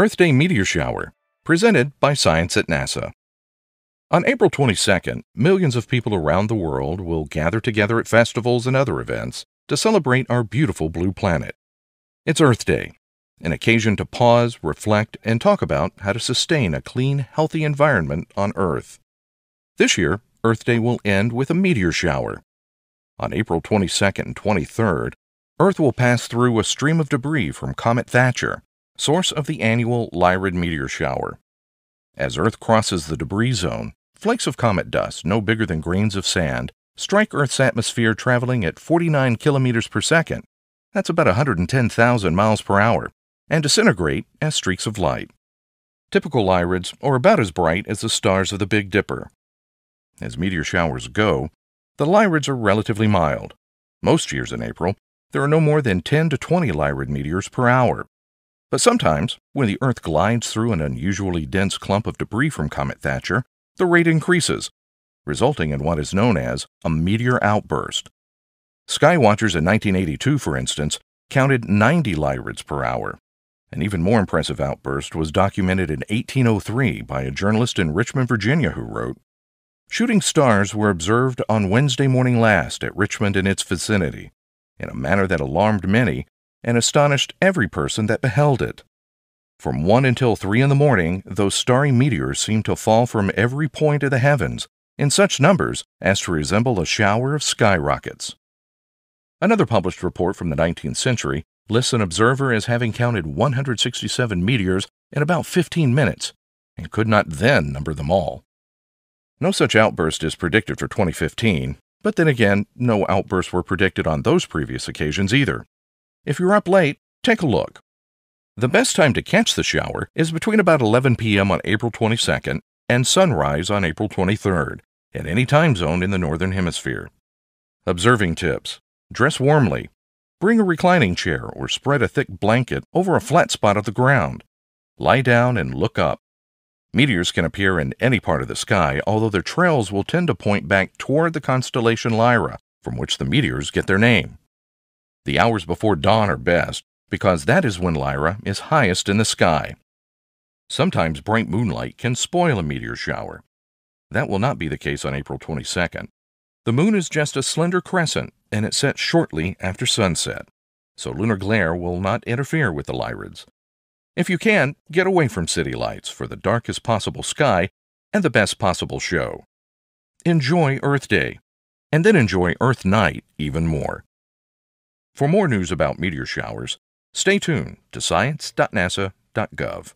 Earth Day Meteor Shower, presented by Science at NASA. On April 22nd, millions of people around the world will gather together at festivals and other events to celebrate our beautiful blue planet. It's Earth Day, an occasion to pause, reflect, and talk about how to sustain a clean, healthy environment on Earth. This year, Earth Day will end with a meteor shower. On April 22nd and 23rd, Earth will pass through a stream of debris from Comet Thatcher, source of the annual Lyrids Meteor shower. As Earth crosses the debris zone, flakes of comet dust, no bigger than grains of sand, strike Earth's atmosphere traveling at 49 kilometers per second. That's about 110,000 miles per hour, and disintegrate as streaks of light. Typical Lyrids are about as bright as the stars of the Big Dipper. As meteor showers go, the Lyrids are relatively mild. Most years in April, there are no more than 10 to 20 Lyrid meteors per hour. But sometimes, when the Earth glides through an unusually dense clump of debris from Comet Thatcher, the rate increases, resulting in what is known as a meteor outburst. Skywatchers in 1982, for instance, counted 90 Lyrids per hour. An even more impressive outburst was documented in 1803 by a journalist in Richmond, Virginia, who wrote, "Shooting stars were observed on Wednesday morning last at Richmond and its vicinity, in a manner that alarmed many and astonished every person that beheld it. From 1 until 3 in the morning, those starry meteors seemed to fall from every point of the heavens in such numbers as to resemble a shower of skyrockets." Another published report from the 19th century lists an observer as having counted 167 meteors in about 15 minutes, and could not then number them all. No such outburst is predicted for 2015, but then again, no outbursts were predicted on those previous occasions either. If you're up late, take a look. The best time to catch the shower is between about 11 p.m. on April 22nd and sunrise on April 23rd, in any time zone in the Northern Hemisphere. Observing tips: dress warmly. Bring a reclining chair or spread a thick blanket over a flat spot of the ground. Lie down and look up. Meteors can appear in any part of the sky, although their trails will tend to point back toward the constellation Lyra, from which the meteors get their name. The hours before dawn are best, because that is when Lyra is highest in the sky. Sometimes bright moonlight can spoil a meteor shower. That will not be the case on April 22nd. The moon is just a slender crescent, and it sets shortly after sunset, so lunar glare will not interfere with the Lyrids. If you can, get away from city lights for the darkest possible sky and the best possible show. Enjoy Earth Day, and then enjoy Earth Night even more. For more news about meteor showers, stay tuned to science.nasa.gov.